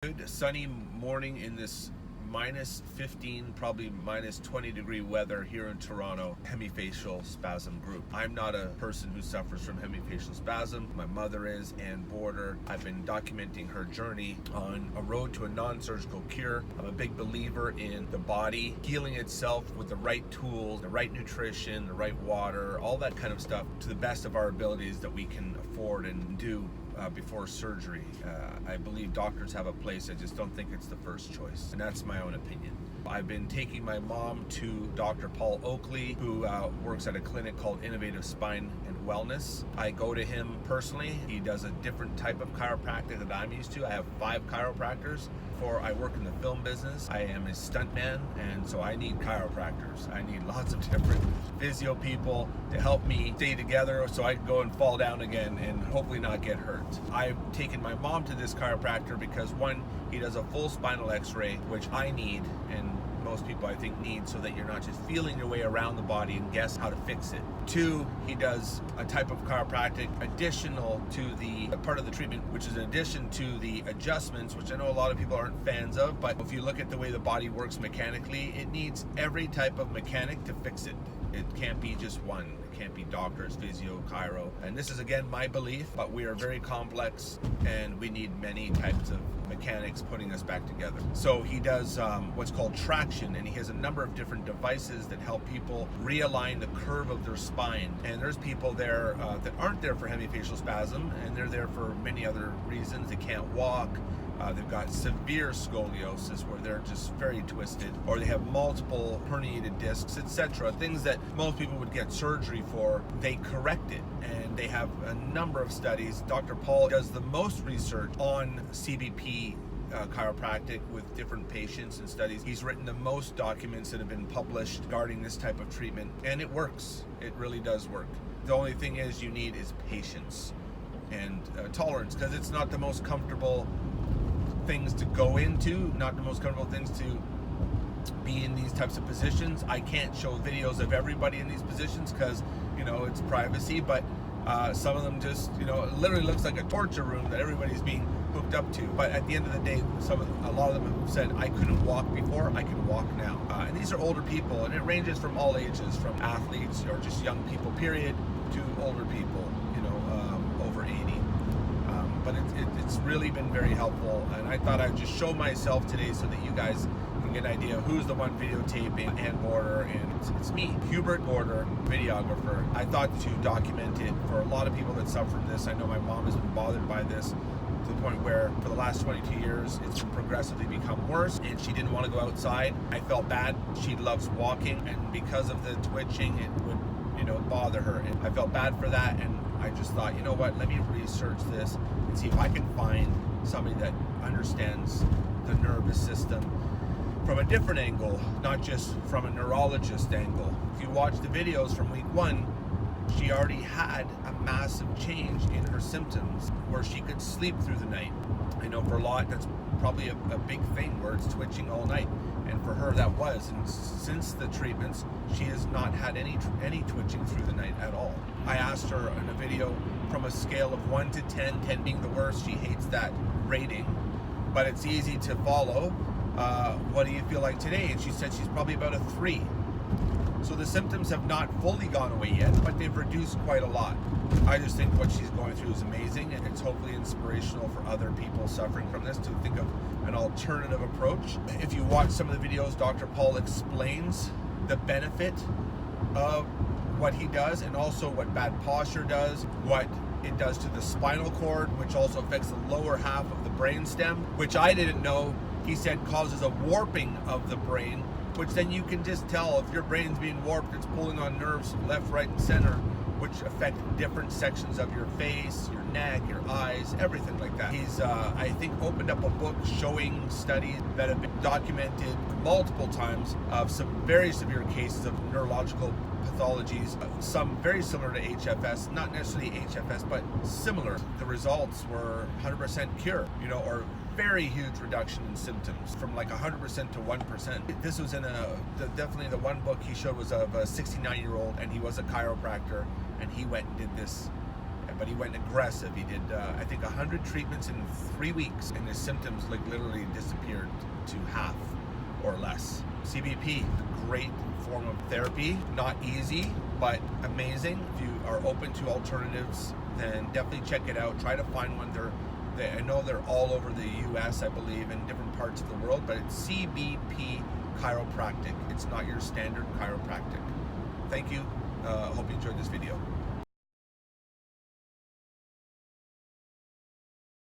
Good sunny morning in this minus 15, probably minus 20 degree weather here in Toronto, hemifacial spasm group. I'm not a person who suffers from hemifacial spasm. My mother is, Anne Boorder. I've been documenting her journey on a road to a non-surgical cure. I'm a big believer in the body healing itself with the right tools, the right nutrition, the right water, all that kind of stuff to the best of our abilities that we can afford and do before surgery. I believe doctors have a place. I just don't think it's the first choice, and that's my own opinion. I've been taking my mom to Dr. Paul Oakley, who works at a clinic called Innovative Spine and Wellness. I go to him personally. He does a different type of chiropractic that I'm used to. I have 5 chiropractors. I work in the film business. I am a stuntman, and so I need chiropractors. I need lots of different physio people to help me stay together so I can go and fall down again and hopefully not get hurt. I've taken my mom to this chiropractor because, one, he does a full spinal x-ray, which I need, and most people I think need, so that you're not just feeling your way around the body and guess how to fix it. 2, he does a type of chiropractic additional to the part of the treatment, which is in addition to the adjustments, which I know a lot of people aren't fans of, but if you look at the way the body works mechanically, it needs every type of mechanic to fix it. It can't be just one. It can't be doctors, physio, chiro. And this is, again, my belief, but we are very complex and we need many types of mechanics putting us back together. So he does what's called traction, and he has a number of different devices that help people realign the curve of their spine. And there's people there that aren't there for hemifacial spasm, and they're there for many other reasons. They can't walk. They've got severe scoliosis where they're just very twisted, or they have multiple herniated discs, etc. Things that most people would get surgery for, they correct it. And they have a number of studies. Dr. Paul does the most research on CBP chiropractic with different patients and studies. He's written the most documents that have been published regarding this type of treatment, and it works. It really does work. The only thing you need is patience and tolerance, because it's not the most comfortable things to go into, not the most comfortable things to be in these types of positions. I can't show videos of everybody in these positions because, it's privacy, but some of them just, it literally looks like a torture room that everybody's being hooked up to. But at the end of the day, a lot of them have said, I couldn't walk before, I can walk now. And these are older people, and it ranges from all ages, from athletes or just young people, period, to older people, over 80. But it's really been very helpful, and I thought I'd just show myself today so that you guys can get an idea of who's the one videotaping Anne Boorder, and it's me, Hubert Boorder, videographer. I thought to document it for a lot of people that suffer from this. I know my mom has been bothered by this to the point where for the last 22 years it's progressively become worse, and she didn't want to go outside. I felt bad. She loves walking, and because of the twitching, it would bother her, and I felt bad for that, and I just thought, you know what, let me research this and see if I can find somebody that understands the nervous system from a different angle, not just from a neurologist angle. If you watch the videos from week 1, she already had a massive change in her symptoms where she could sleep through the night. I know for a lot that's probably a big thing where it's twitching all night, and for her that was, and since the treatments she has not had any twitching through the night at all. I asked her in a video from a scale of 1 to 10, 10 being the worst, she hates that rating, but it's easy to follow. What do you feel like today? And she said she's probably about a 3. So the symptoms have not fully gone away yet, but they've reduced quite a lot. I just think what she's going through is amazing, and it's hopefully inspirational for other people suffering from this to think of an alternative approach. If you watch some of the videos, Dr. Paul explains the benefit of what he does, and also what bad posture does, what it does to the spinal cord, which also affects the lower half of the brainstem, which I didn't know. He said causes a warping of the brain, which then you can just tell if your brain's being warped, it's pulling on nerves left, right, and center, which affect different sections of your face, your neck, your eyes, everything like that. He's, I think, opened up a book showing studies that have been documented multiple times of some very severe cases of neurological pathologies, some very similar to HFS, not necessarily HFS, but similar. The results were 100% cure, or very huge reduction in symptoms from like 100% to 1%. This was in definitely the one book he showed was of a 69-year-old, and he was a chiropractor, and he went and did this but he went aggressive. He did, I think, 100 treatments in 3 weeks, and his symptoms like literally disappeared to half or less. CBP, a great form of therapy, not easy, but amazing. If you are open to alternatives, then definitely check it out. Try to find one. I know they're all over the US, I believe, in different parts of the world, but it's CBP Chiropractic. It's not your standard chiropractic. Thank you. Hope you enjoyed this video.